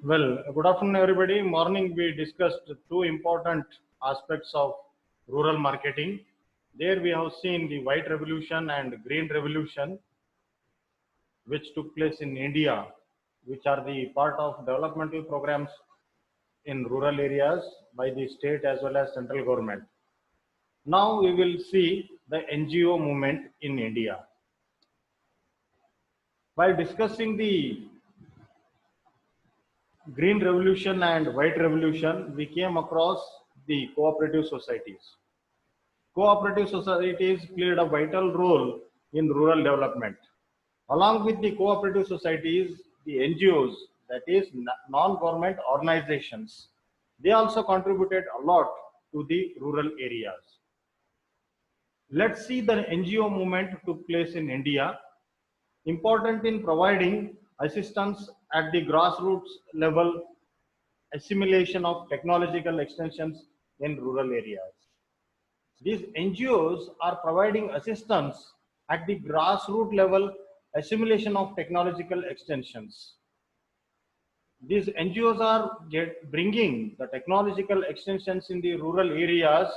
Well, good afternoon, everybody. Morning, we discussed two important aspects of rural marketing. There, we have seen the white revolution and green revolution, which took place in India, which are the part of developmental programs in rural areas by the state as well as central government. Now, we will see the NGO movement in India. While discussing the green revolution and white revolution, we came across the cooperative societies. Cooperative societies played a vital role in rural development. Along with the cooperative societies, the NGOs, that is non-government organizations, they also contributed a lot to the rural areas. Let's see the NGO movement took place in India, important in providing assistance at the grassroots level, assimilation of technological extensions in rural areas. These NGOs are providing assistance at the grassroots level, assimilation of technological extensions. These NGOs are bringing the technological extensions in the rural areas.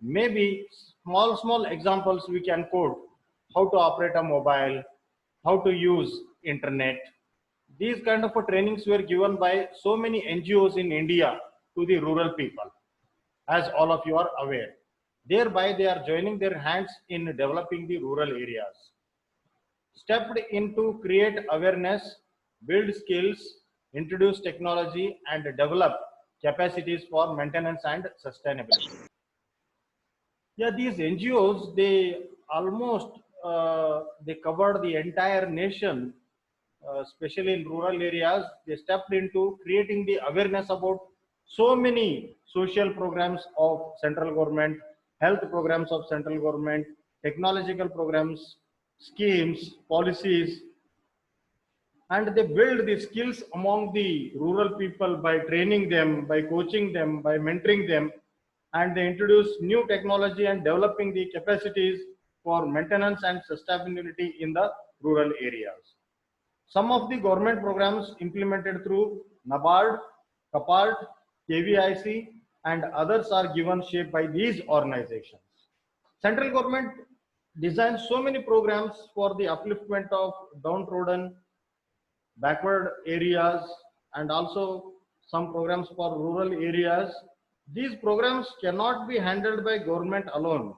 Maybe small examples we can quote: how to operate a mobile, how to use internet. These kind of trainings were given by so many NGOs in India to the rural people, as all of you are aware. Thereby, they are joining their hands in developing the rural areas. Stepped in to create awareness, build skills, introduce technology, and develop capacities for maintenance and sustainability. Yeah, these NGOs, they almost they covered the entire nation, especially in rural areas. They stepped into creating the awareness about so many social programs of central government, health programs of central government, technological programs, schemes, policies, and they build the skills among the rural people by training them, by coaching them, by mentoring them, and they introduce new technology and developing the capacities for maintenance and sustainability in the rural areas. Some of the government programs implemented through NABARD, CAPART, KVIC, and others are given shape by these organizations. Central government designs so many programs for the upliftment of downtrodden, backward areas, and also some programs for rural areas. These programs cannot be handled by government alone.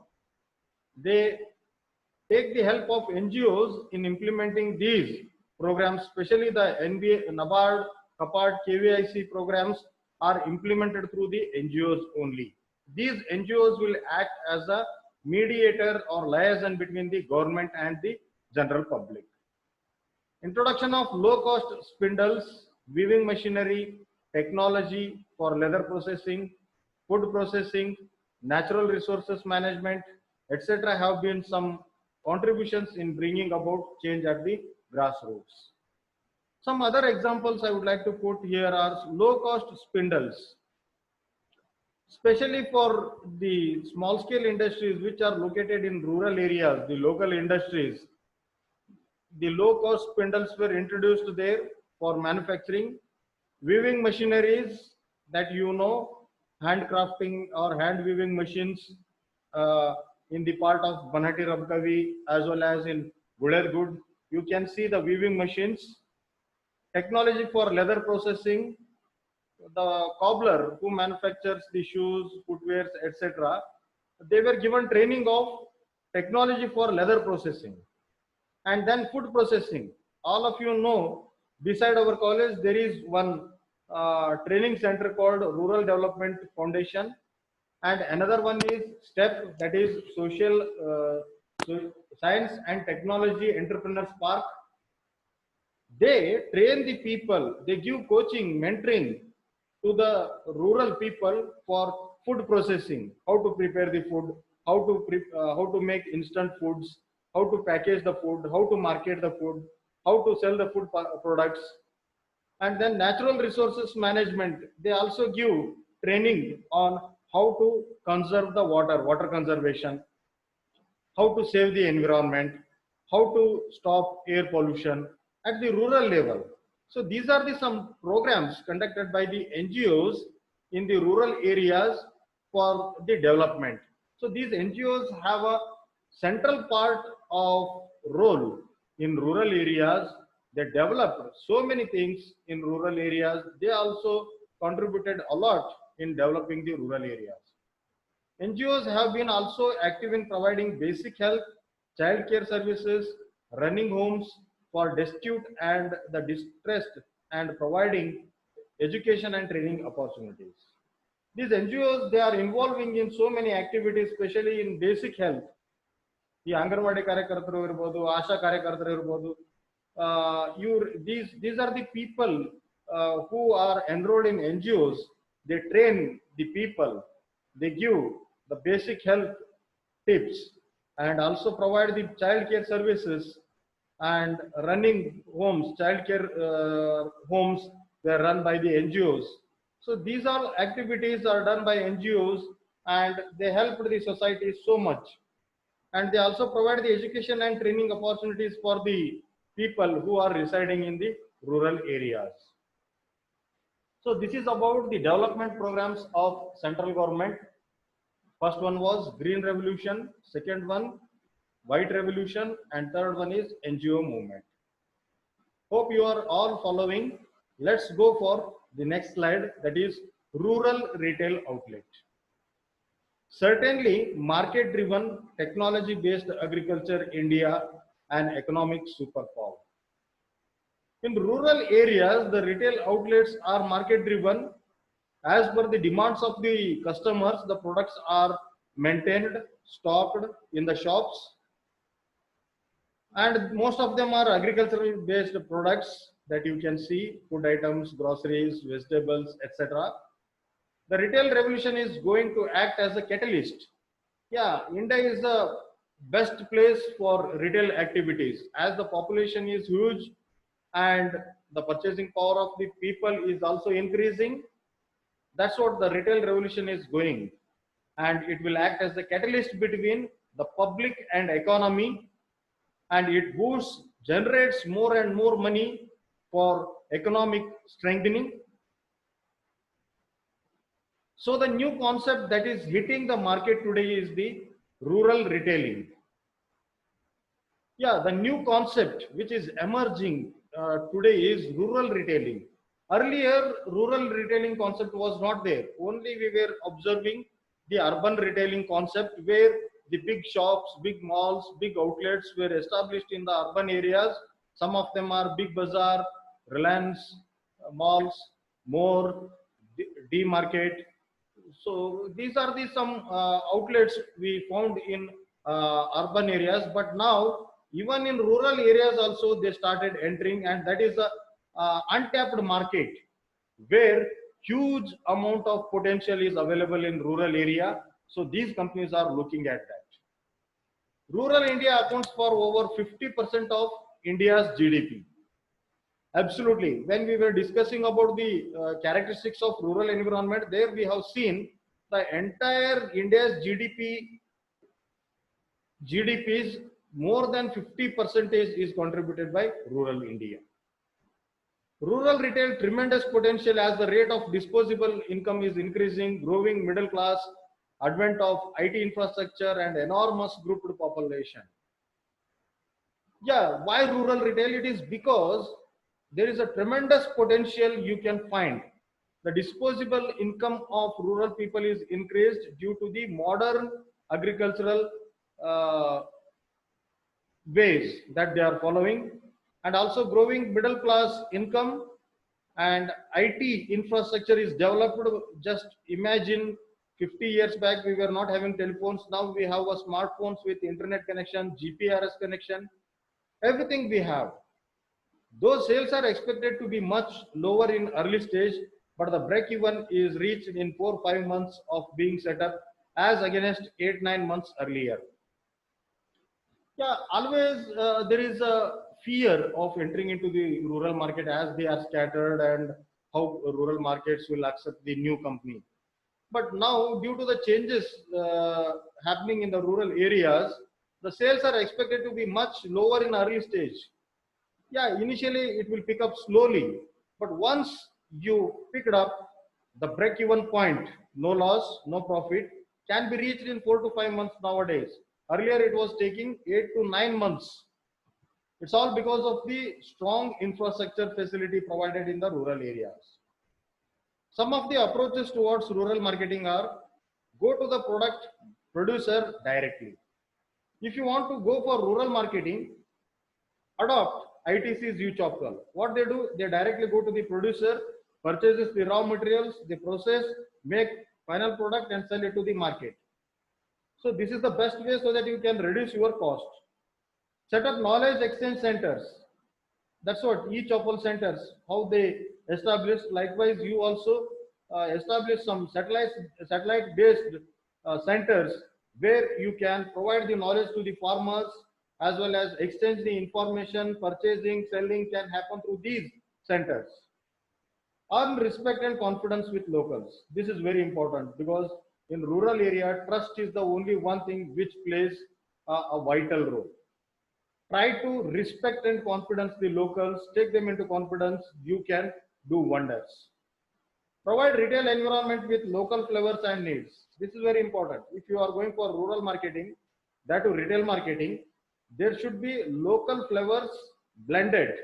They take the help of NGOs in implementing these programs, especially the NBA, NABARD, CAPART, KVIC programs are implemented through the NGOs only. These NGOs will act as a mediator or liaison between the government and the general public. Introduction of low-cost spindles, weaving machinery, technology for leather processing, food processing, natural resources management, etc. have been some contributions in bringing about change at the grassroots. Some other examples I would like to put here are low-cost spindles, especially for the small-scale industries which are located in rural areas, the local industries. The low-cost spindles were introduced there for manufacturing. Weaving machineries that you know, handcrafting or hand weaving machines in the part of Banhati Rabkavi as well as in Gudergud. You can see the weaving machines. Technology for leather processing, the cobbler who manufactures the shoes, footwear, etc. They were given training of technology for leather processing. And then food processing. All of you know, beside our college, there is one training center called Rural Development Foundation, and another one is STEP, that is Science and Technology Entrepreneurs Park. They train the people, they give coaching, mentoring to the rural people for food processing, how to prepare the food, how to make instant foods, how to package the food, how to market the food, how to sell the food products. And then natural resources management, they also give training on how to conserve the water conservation, how to save the environment, how to stop air pollution at the rural level. So these are the some programs conducted by the NGOs in the rural areas for the development. So these NGOs have a central part of role in rural areas. They developed so many things in rural areas. They also contributed a lot in developing the rural areas. NGOs have been also active in providing basic health, child care services, running homes for destitute and the distressed, and providing education and training opportunities. These NGOs, they are involving in so many activities, especially in basic health. ಈ ಅಂಗನವಾಡಿ ಕಾರ್ಯಕರ್ತರು ಇರ್ಬೋದು, ಆಶಾ ಕಾರ್ಯಕರ್ತರು ಇರ್ಬೋದು, these are the people who are enrolled in NGOs. They train the people, they give the basic health tips, and also provide the child care services and running homes, child care homes. They are run by the NGOs. So these all activities are done by NGOs, and they help the society so much. And they also provide the education and training opportunities for the people who are residing in the rural areas. So this is about the development programs of central government. First one was Green Revolution, second one White Revolution, and third one is NGO movement. Hope you are all following. Let's go for the next slide, that is rural retail outlet. Certainly, market-driven, technology-based agriculture, India, an economic superpower. In rural areas, the retail outlets are market-driven. As per the demands of the customers, the products are maintained, stocked in the shops, and most of them are agricultural-based products that you can see: food items, groceries, vegetables, etc. The retail revolution is going to act as a catalyst. Yeah, India is the best place for retail activities, as the population is huge and the purchasing power of the people is also increasing. That's what the retail revolution is going, and it will act as the catalyst between the public and economy, and it boosts, generates more and more money for economic strengthening. So the new concept that is hitting the market today is the rural retailing. Yeah, the new concept which is emerging today is rural retailing. Earlier, rural retailing concept was not there. Only we were observing the urban retailing concept, where the big shops, big malls, big outlets were established in the urban areas. Some of them are Big Bazaar, Reliance malls, More, D Market. So these are the some outlets we found in urban areas. But now, even in rural areas also, they started entering, and that is a untapped market where huge amount of potential is available in rural area. So these companies are looking at that. Rural India accounts for over 50% of India's GDP. Absolutely. When we were discussing about the characteristics of rural environment, there we have seen the entire India's GDP's more than 50% is contributed by rural India. Rural retail tremendous potential, as the rate of disposable income is increasing, growing middle class, advent of IT infrastructure, and enormous grouped population. Yeah, why rural retail? It is because there is a tremendous potential you can find. The disposable income of rural people is increased due to the modern agricultural ways that they are following, and also growing middle class income, and IT infrastructure is developed. Just imagine 50 years back we were not having telephones. Now we have a smartphones with internet connection, GPRS connection, everything we have. Those sales are expected to be much lower in early stage, but the break even is reached in 4-5 months of being set up, as against 8-9 months earlier. Yeah, always there is a fear of entering into the rural market, as they are scattered, and how rural markets will accept the new company. But now, due to the changes happening in the rural areas, the sales are expected to be much lower in early stage. Yeah, initially it will pick up slowly, but once you pick it up, the break-even point, no loss, no profit, can be reached in 4 to 5 months nowadays. Earlier, it was taking 8 to 9 months. It's all because of the strong infrastructure facility provided in the rural areas. Some of the approaches towards rural marketing are go to the product producer directly. If you want to go for rural marketing, adopt ITC's UCHOPCAL. What they do, they directly go to the producer, purchases the raw materials, they process, make final product and sell it to the market. So this is the best way so that you can reduce your cost. Set up knowledge exchange centers. That's what each of all centers, how they establish. Likewise, you also establish some satellite based centers where you can provide the knowledge to the farmers as well as exchange the information. Purchasing, selling can happen through these centers. Earn respect and confidence with locals. This is very important because in rural area, trust is the only one thing which plays a vital role. Try to respect and confidence the locals, take them into confidence, you can do wonders. Provide retail environment with local flavors and needs. This is very important. If you are going for rural marketing, that to retail marketing, there should be local flavors blended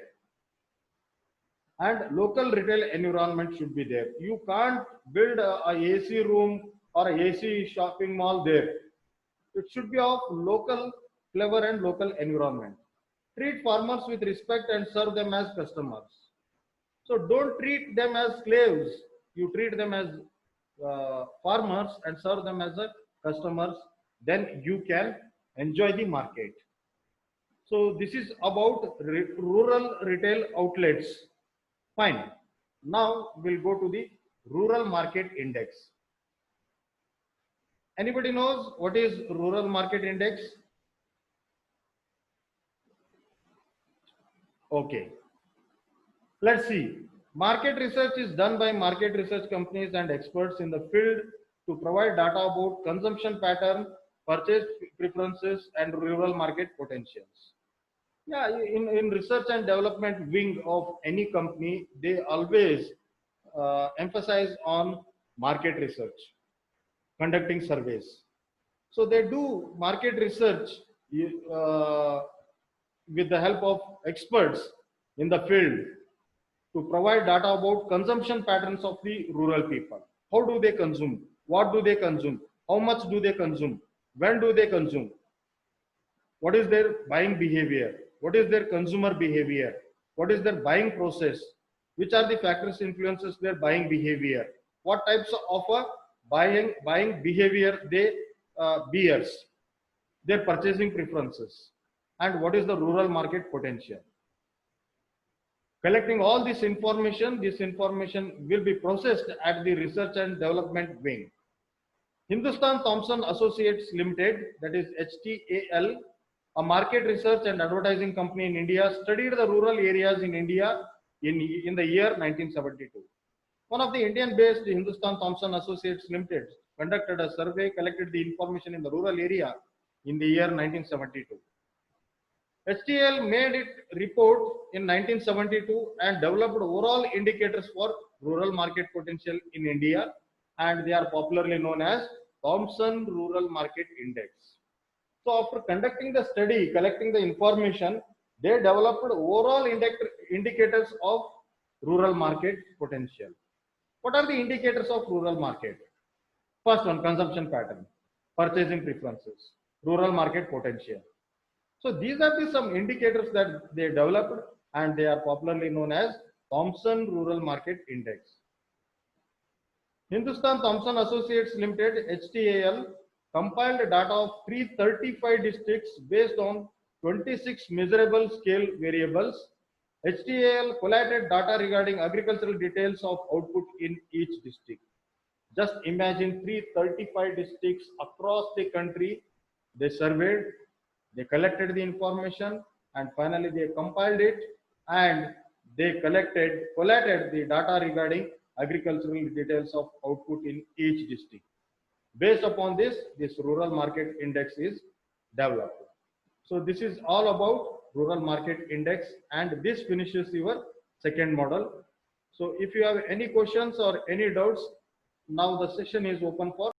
and local retail environment should be there. You can't build a AC room or a AC shopping mall there. It should be of local flavor and local environment. Treat farmers with respect and serve them as customers. So don't treat them as slaves. You treat them as farmers and serve them as a customers. Then you can enjoy the market. So this is about rural retail outlets. Fine. Now we'll go to the rural market index. Anybody knows what is rural market index? Okay. Let's see. Market research is done by market research companies and experts in the field to provide data about consumption pattern, purchase preferences, and rural market potentials. Yeah, in research and development wing of any company, they always emphasize on market research, conducting surveys. So they do market research uh, with the help of experts in the field to provide data about consumption patterns of the rural people. How do they consume? What do they consume? How much do they consume? When do they consume? What is their buying behavior? What is their consumer behavior? What is their buying process? Which are the factors influences their buying behavior? What types of buying behavior they bears? Their purchasing preferences, and what is the rural market potential? Collecting all this information will be processed at the research and development wing. Hindustan Thompson Associates Limited, that is HTAL, a market research and advertising company in India, studied the rural areas in India in the year 1972. One of the Indian-based Hindustan Thompson Associates Limited conducted a survey, collected the information in the rural area in the year 1972. HTL made its report in 1972 and developed overall indicators for rural market potential in India, and they are popularly known as Thompson Rural Market Index. So after conducting the study, collecting the information, they developed overall indicators of rural market potential. What are the indicators of rural market? First one, consumption pattern, purchasing preferences, rural market potential. So these are the some indicators that they developed and they are popularly known as Thompson Rural Market Index. Hindustan Thompson Associates Limited HTAL compiled data of 335 districts based on 26 measurable scale variables. HTAL collated data regarding agricultural details of output in each district. Just imagine 335 districts across the country. They surveyed, they collected the information, and finally they compiled it and they collated the data regarding agricultural details of output in each district. Based upon this rural market index is developed. So this is all about rural market index, and this finishes your second model. So if you have any questions or any doubts, now the session is open for